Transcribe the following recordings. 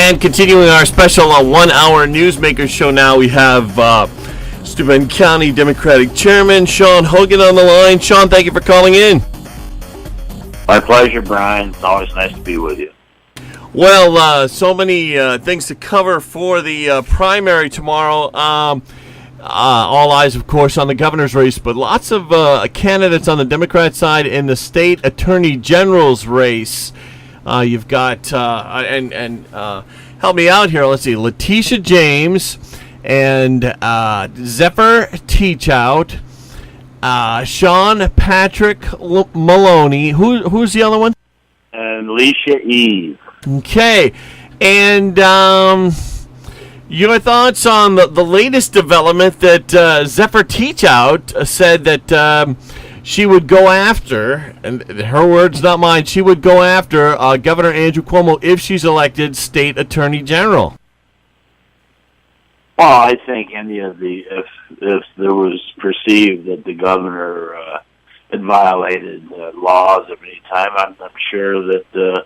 And continuing our special 1-hour Newsmaker show now, we have Steuben County Democratic Chairman Shawn Hogan on the line. Shawn, thank you for calling in. My pleasure, Brian. It's always nice to be with you. Well, so many things to cover for the primary tomorrow. All eyes, of course, on the governor's race, but lots of candidates on the Democrat side in the state attorney general's race. You've got, help me out here, let's see, Letitia James and Zephyr Teachout, Sean Patrick Maloney. Who's the other one? And Alicia Eve. Okay, and your thoughts on the latest development that Zephyr Teachout said that she would go after, and her words, not mine, she would go after Governor Andrew Cuomo if she's elected state attorney general. Well, I think if there was perceived that the governor had violated laws at any time, I'm sure that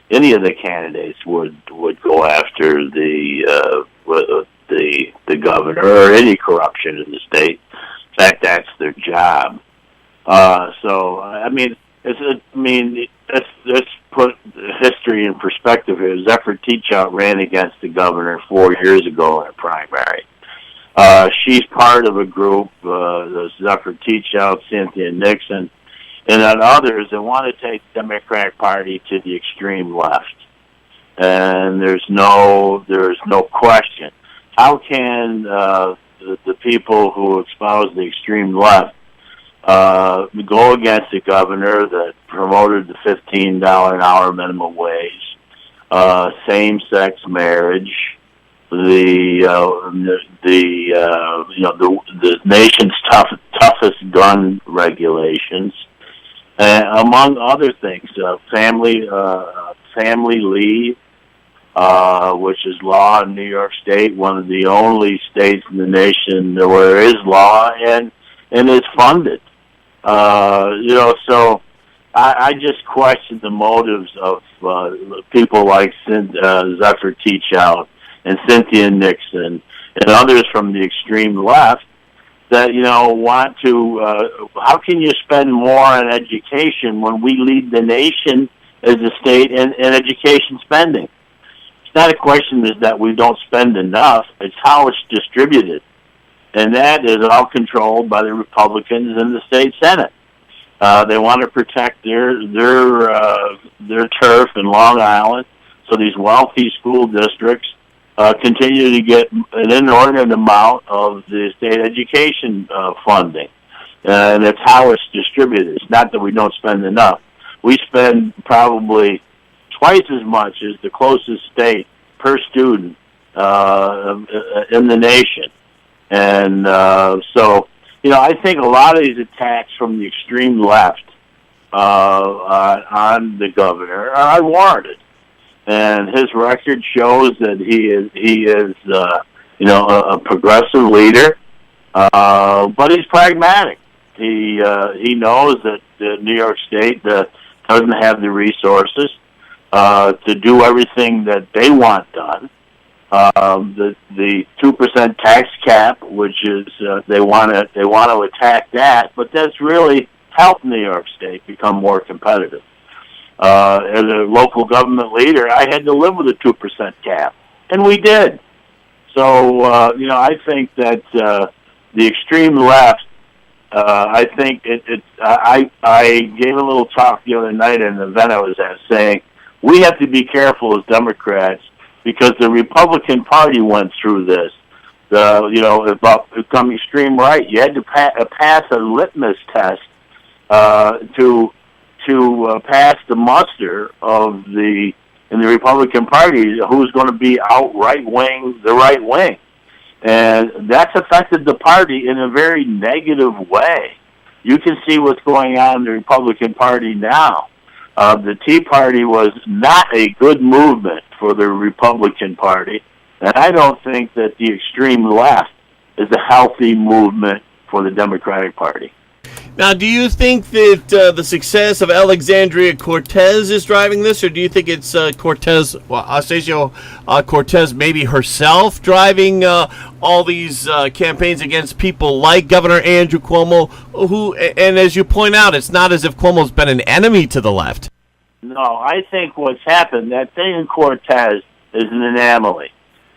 any of the candidates would go after the governor or any corruption in the state. In fact, that's their job. Let's put history in perspective here. Zephyr Teachout ran against the governor 4 years ago in a primary. She's part of a group, the Zephyr Teachout, Cynthia Nixon, and others that want to take the Democratic Party to the extreme left. And there's no question. How can the people who espouse the extreme left go against the governor that promoted the $15 an hour minimum wage, same-sex marriage, the nation's toughest gun regulations, among other things, family leave, which is law in New York State, one of the only states in the nation where there is law and is funded. So I just question the motives of people like Zephyr Teachout and Cynthia Nixon and others from the extreme left that, want to, how can you spend more on education when we lead the nation as a state in education spending? It's not a question that we don't spend enough. It's how it's distributed. And that is all controlled by the Republicans in the state Senate. They want to protect their turf in Long Island, so these wealthy school districts continue to get an inordinate amount of the state education funding. And it's how it's distributed. It's not that we don't spend enough. We spend probably twice as much as the closest state per student in the nation. And I think a lot of these attacks from the extreme left on the governor are unwarranted. And his record shows that he is a progressive leader, but he's pragmatic. He knows that New York State doesn't have the resources to do everything that they want done. The 2% tax cap, which is they want to attack that, but that's really helped New York State become more competitive. As a local government leader, I had to live with a 2% cap, and we did. So I think that the extreme left. I think I gave a little talk the other night at an event I was at, saying we have to be careful as Democrats, because the Republican Party went through this. About becoming extreme right, you had to pass a litmus test to pass the muster of in the Republican Party who's going to be out the right wing, and that's affected the party in a very negative way. You can see what's going on in the Republican Party now. The Tea Party was not a good movement for the Republican Party, and I don't think that the extreme left is a healthy movement for the Democratic Party. Now, do you think that the success of Alexandria Cortez is driving this, or do you think it's Cortez, Ocasio-Cortez, maybe herself driving all these campaigns against people like Governor Andrew Cuomo, who, and as you point out, it's not as if Cuomo's been an enemy to the left. No, I think what's happened, that thing in Cortez is an anomaly.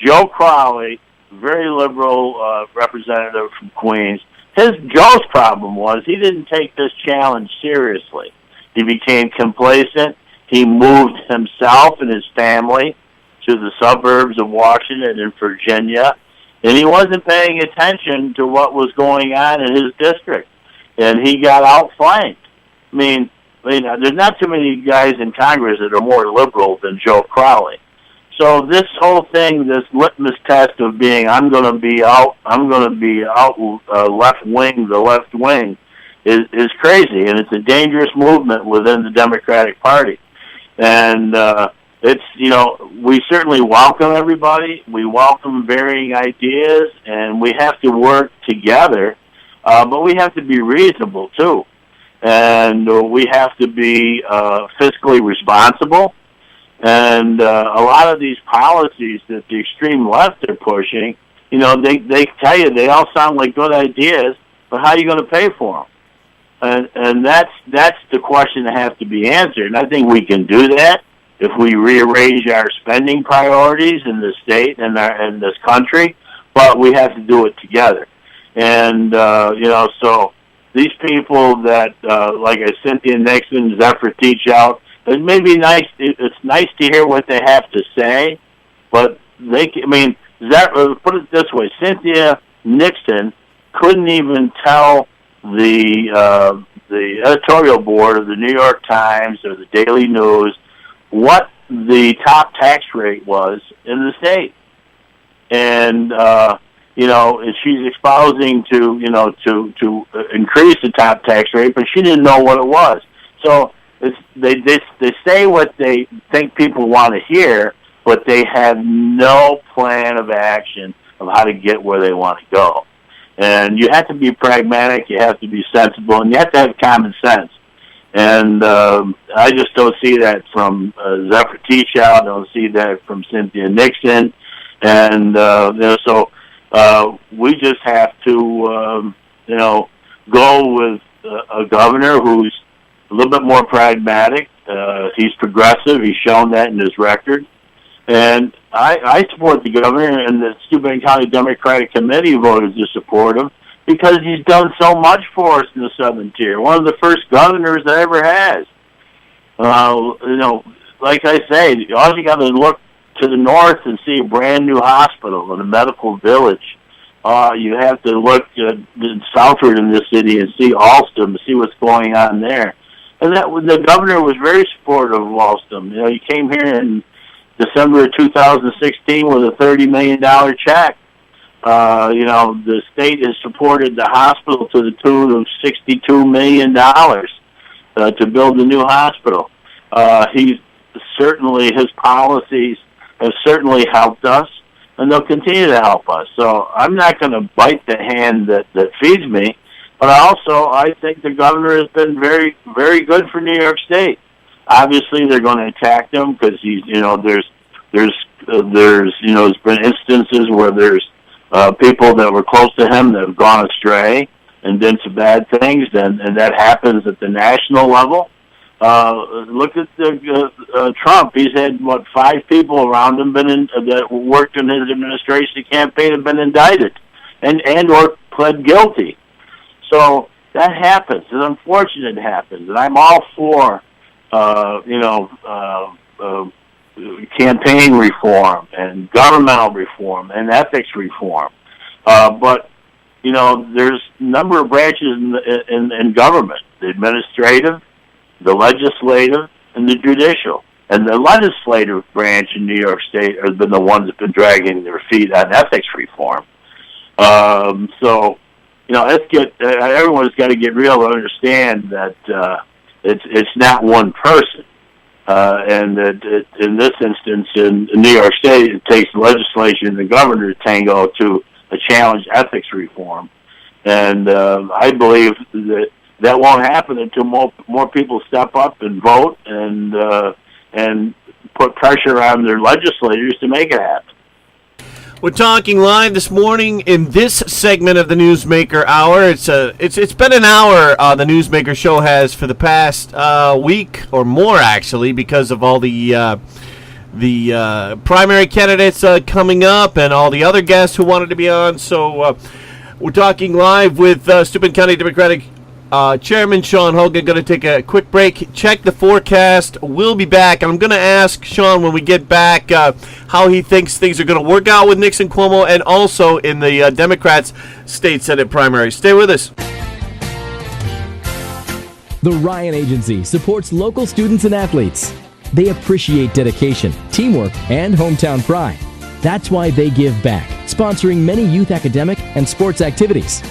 Joe Crowley, very liberal representative from Queens, Joe's problem was he didn't take this challenge seriously. He became complacent. He moved himself and his family to the suburbs of Washington and Virginia, and he wasn't paying attention to what was going on in his district, and he got outflanked. I mean, there's not too many guys in Congress that are more liberal than Joe Crowley. So this whole thing, this litmus test of being, I'm going to be out left wing, the left wing, is crazy, and it's a dangerous movement within the Democratic Party. And we certainly welcome everybody. We welcome varying ideas, and we have to work together. But we have to be reasonable too, and we have to be fiscally responsible. And a lot of these policies that the extreme left are pushing, they tell you they all sound like good ideas, but how are you going to pay for them? And that's the question that has to be answered. And I think we can do that if we rearrange our spending priorities in the state and in this country. But we have to do it together. And so these people that like Cynthia Nixon, Zephyr Teachout, it may be nice. It's nice to hear what they have to say, but put it this way: Cynthia Nixon couldn't even tell the editorial board of the New York Times or the Daily News what the top tax rate was in the state, and she's espousing to increase the top tax rate, but she didn't know what it was. So. They say what they think people want to hear, but they have no plan of action of how to get where they want to go. And you have to be pragmatic, you have to be sensible, and you have to have common sense. And I just don't see that from Zephyr Teachout. I don't see that from Cynthia Nixon. And so we just have to go with a governor who's a little bit more pragmatic. He's progressive. He's shown that in his record. And I support the governor, and the Steuben County Democratic Committee voted to support him because he's done so much for us in the Southern Tier. One of the first governors that ever has. Like I say, all you got to look to the north and see a brand new hospital and a medical village. You have to look southward in the city and see Alston, see what's going on there. And the governor was very supportive of Alston. He came here in December of 2016 with a $30 million check. The state has supported the hospital to the tune of $62 million to build a new hospital. His policies have certainly helped us, and they'll continue to help us. So I'm not going to bite the hand that feeds me. But I think the governor has been very, very good for New York State. Obviously, they're going to attack him because there's been instances where there's people that were close to him that have gone astray and done some bad things, and that happens at the national level. Look at Trump. He's had 5 people around him that worked in his administration campaign have been indicted and or pled guilty. So that happens. It's unfortunate it happens, and I'm all for campaign reform and governmental reform and ethics reform. But there's a number of branches in government: the administrative, the legislative, and the judicial. And the legislative branch in New York State has been the ones that have been dragging their feet on ethics reform. Everyone's got to get real to understand that it's not one person. And that in this instance, in New York State, it takes the legislation and the governor to tango to challenge ethics reform. And I believe that that won't happen until more people step up and vote and put pressure on their legislators to make it happen. We're talking live this morning in this segment of the Newsmaker Hour. It's been an hour the Newsmaker show has for the past week or more, actually, because of all the primary candidates coming up and all the other guests who wanted to be on. So we're talking live with Steuben County Democratic Chairman Shawn Hogan. Going to take a quick break, check the forecast. We'll be back, and I'm going to ask Shawn when we get back how he thinks things are going to work out with Nixon Cuomo and also in the Democrats' state Senate primary. Stay with us. The Ryan Agency supports local students and athletes. They appreciate dedication, teamwork, and hometown pride. That's why they give back, sponsoring many youth academic and sports activities.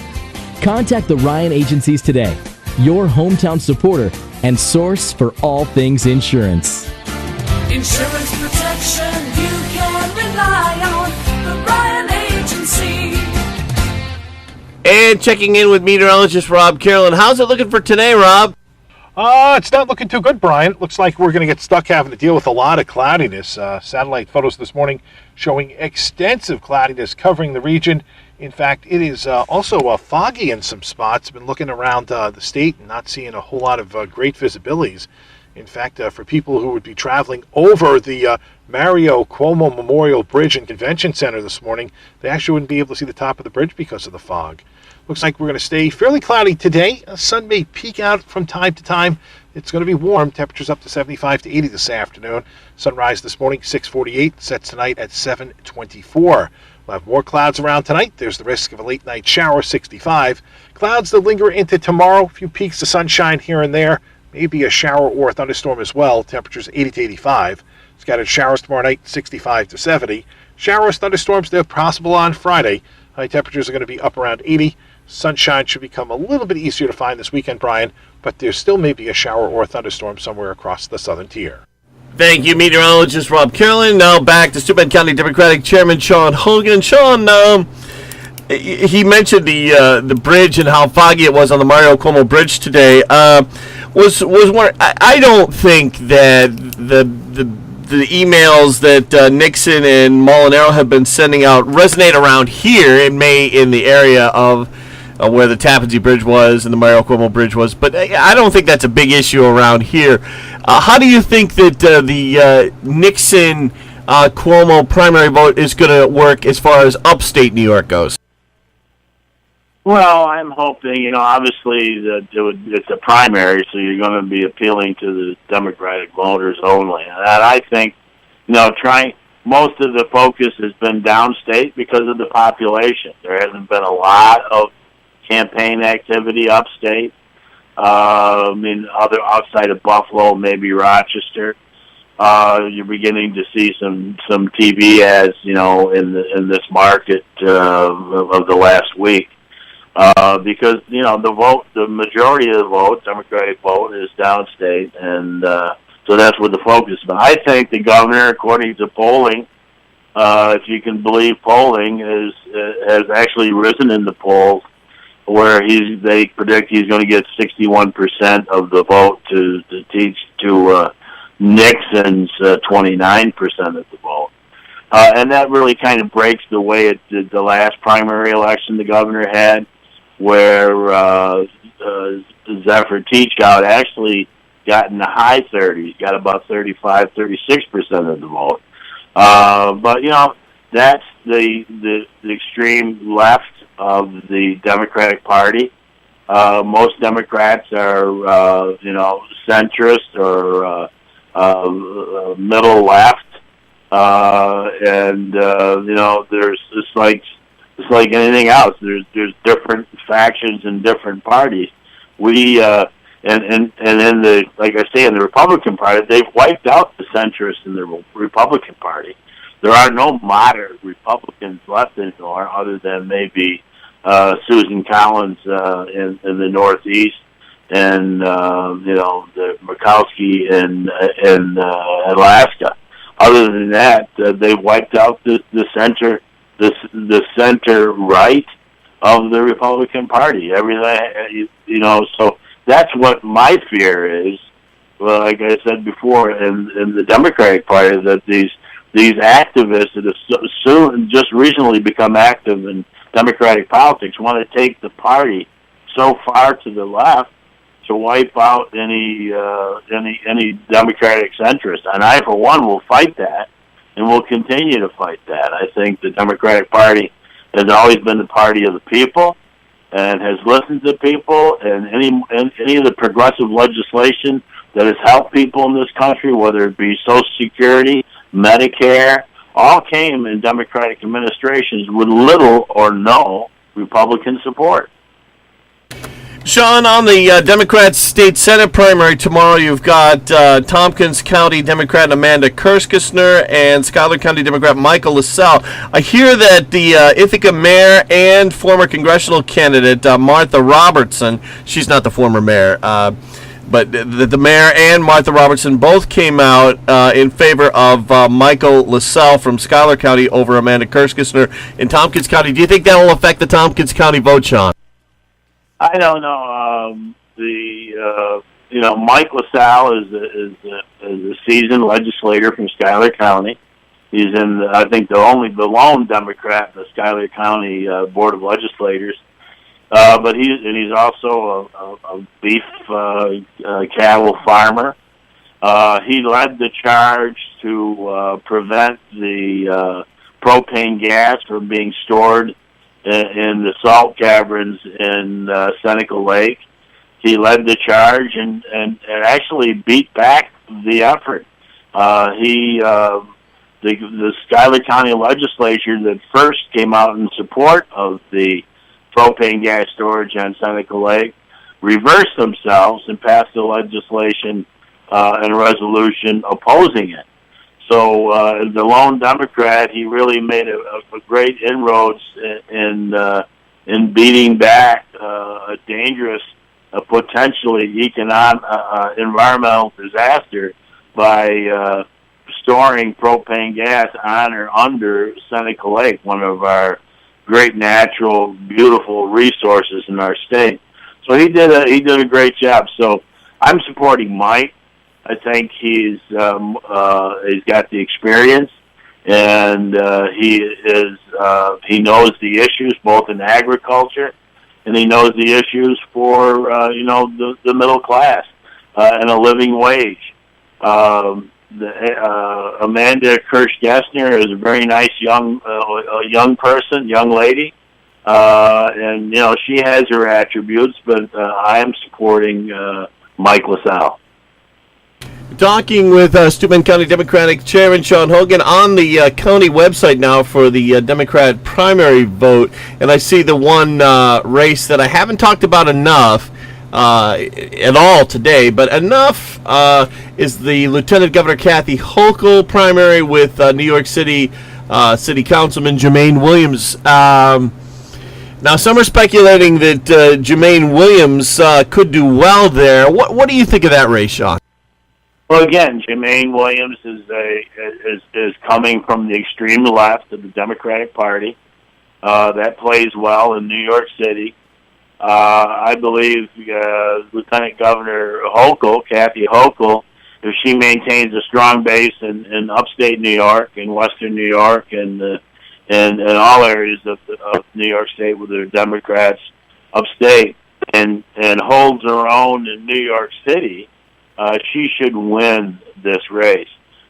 Contact the Ryan Agencies today, your hometown supporter and source for all things insurance. Insurance protection you can rely on. The Ryan Agency. And checking in with meteorologist Rob Carolyn. How's it looking for today, Rob? It's not looking too good, Brian. Looks like we're going to get stuck having to deal with a lot of cloudiness. Satellite photos this morning showing extensive cloudiness covering the region. In fact, it is also foggy in some spots. Been looking around the state and not seeing a whole lot of great visibilities. In fact, for people who would be traveling over the Mario Cuomo Memorial Bridge and Convention Center this morning, they actually wouldn't be able to see the top of the bridge because of the fog. Looks like we're going to stay fairly cloudy today. The sun may peek out from time to time. It's going to be warm. Temperatures up to 75 to 80 this afternoon. Sunrise this morning, 6:48. Sets tonight at 7:24. We'll have more clouds around tonight. There's the risk of a late night shower, 65. Clouds that linger into tomorrow. A few peaks of sunshine here and there. Maybe a shower or a thunderstorm as well. Temperatures 80 to 85. Scattered showers tomorrow night, 65 to 70. Showers, thunderstorms, they're possible on Friday. High temperatures are going to be up around 80. Sunshine should become a little bit easier to find this weekend, Brian, but there still may be a shower or a thunderstorm somewhere across the southern tier. Thank you, meteorologist Rob Carolyn. Now back to Steuben County Democratic Chairman Shawn Hogan. Shawn, he mentioned the bridge and how foggy it was on the Mario Cuomo Bridge today. Was one? I don't think that the emails that Nixon and Molinaro have been sending out resonate around here in the area of where the Tappan Zee Bridge was and the Mario Cuomo Bridge was. But I don't think that's a big issue around here. How do you think that the Nixon Cuomo primary vote is going to work as far as upstate New York goes? Well, I'm hoping, obviously that it's a primary, so you're going to be appealing to the Democratic voters only. And I think, most of the focus has been downstate because of the population. There hasn't been a lot of campaign activity upstate. Other outside of Buffalo, maybe Rochester. You're beginning to see some TV ads, in this market of the last week. Because the majority of the vote, Democratic vote, is downstate, and so that's where the focus is. But I think the governor, according to polling, if you can believe polling, has actually risen in the polls, where they predict he's going to get 61% of the vote to Nixon's 29% of the vote. And that really kind of breaks the way it did the last primary election the governor had, where Zephyr Teachkow actually got in the high 30s, got about 35, 36% of the vote. But, that's the extreme left of the Democratic Party. Most Democrats are, centrist or middle left. There's it's like anything else. There's different factions in different parties. We and in the, like I say, in the Republican Party, they've wiped out the centrists in the Republican Party. There are no moderate Republicans left anymore, other than maybe Susan Collins in the Northeast and the Murkowski in Alaska. Other than that, they've wiped out the center. The center right of the Republican Party. Everything, so that's what my fear is. Well, like I said before, in the Democratic Party, that these activists that have soon just recently become active in Democratic politics want to take the party so far to the left to wipe out any Democratic centrist. And I, for one, will fight that, and will continue to fight that. I think the Democratic Party has always been the party of the people, and has listened to people, and any of the progressive legislation that has helped people in this country, whether it be Social Security, Medicare, all came in Democratic administrations with little or no Republican support. Shawn, on the Democrat state Senate primary tomorrow, you've got Tompkins County Democrat Amanda Kirskisner and Schuyler County Democrat Michael LaSalle. I hear that the Ithaca mayor and former congressional candidate Martha Robertson, she's not the former mayor, but the mayor and Martha Robertson both came out in favor of Michael LaSalle from Schuyler County over Amanda Kirskisner in Tompkins County. Do you think that will affect the Tompkins County vote, Shawn? I don't know. Mike LaSalle is a seasoned legislator from Schuyler County. He's I think the lone Democrat in the Schuyler County Board of Legislators. But he's also a beef cattle farmer. He led the charge to prevent the propane gas from being stored in the salt caverns in Seneca Lake. He led the charge and actually beat back the effort. The Schuyler County legislature that first came out in support of the propane gas storage on Seneca Lake reversed themselves and passed the legislation and a resolution opposing it. So the lone Democrat, he really made a great inroads in beating back a dangerous, potentially economic, environmental disaster by storing propane gas on or under Seneca Lake, one of our great natural, beautiful resources in our state. So he did a great job. So I'm supporting Mike. I think he's got the experience, and he knows the issues both in agriculture, and he knows the issues for the middle class and a living wage. Amanda Kirsch-Gessner is a very nice young person, young lady, and she has her attributes. But I am supporting Mike LaSalle. Talking with Steuben County Democratic Chairman Shawn Hogan on the county website now for the Democrat primary vote, and I see the one race that I haven't talked about enough at all today, but enough is the Lieutenant Governor Kathy Hochul primary with New York City City Councilman Jermaine Williams. Now, some are speculating that Jermaine Williams could do well there. What do you think of that race, Shawn? Well, again, Jermaine Williams is coming from the extreme left of the Democratic Party. That plays well in New York City. I believe Lieutenant Governor Hochul, Kathy Hochul, if she maintains a strong base in upstate New York, in western New York, and all areas of New York State with the Democrats upstate, and holds her own in New York City, she should win this race.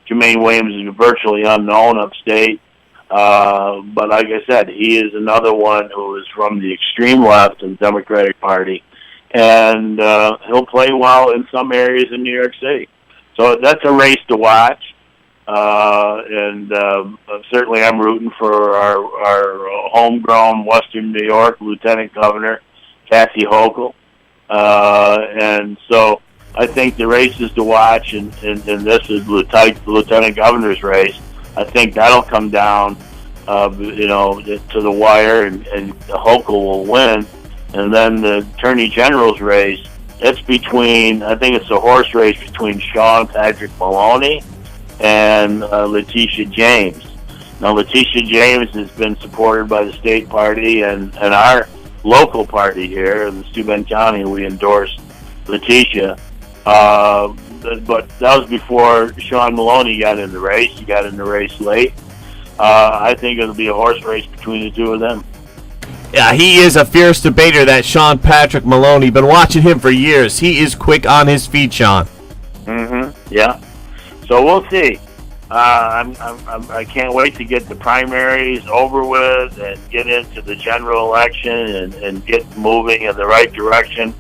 Jermaine Williams is virtually unknown upstate, but like I said, he is another one who is from the extreme left of the Democratic Party, and he'll play well in some areas in New York City. So that's a race to watch, and certainly I'm rooting for our homegrown Western New York Lieutenant Governor, Kathy Hochul, and so I think the races to watch, and this is Lieutenant Governor's race. I think that'll come down, to the wire, and Hochul will win. And then the Attorney General's race, it's I think it's a horse race between Sean Patrick Maloney and Letitia James. Now, Letitia James has been supported by the state party and our local party here in Steuben County. We endorsed Letitia. But that was before Sean Maloney got in the race. He got in the race late. I think it'll be a horse race between the two of them. Yeah, he is a fierce debater, that Sean Patrick Maloney. Been watching him for years. He is quick on his feet, Sean. Yeah. So we'll see. I can't wait to get the primaries over with and get into the general election and get moving in the right direction.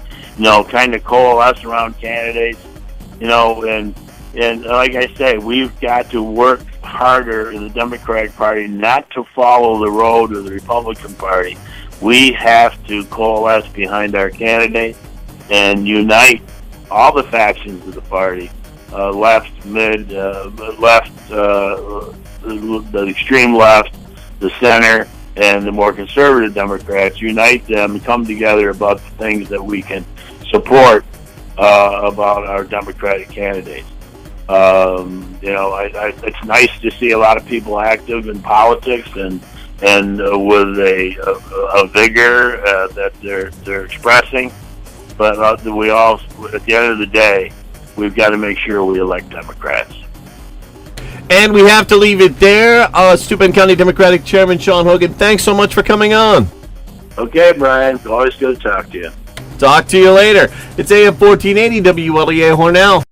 Kind of coalesce around candidates. And like I say, we've got to work harder in the Democratic Party not to follow the road of the Republican Party. We have to coalesce behind our candidate and unite all the factions of the party, left, mid, left, the extreme left, the center, and the more conservative Democrats. Unite them and come together about the things that we can support about our Democratic candidates. It's nice to see a lot of people active in politics and with a vigor that they're expressing. But we all, at the end of the day, we've got to make sure we elect Democrats. And we have to leave it there. Steuben County Democratic Chairman Shawn Hogan, thanks so much for coming on. Okay, Brian. Always good to talk to you. Talk to you later. It's AM 1480 WLEA Hornell.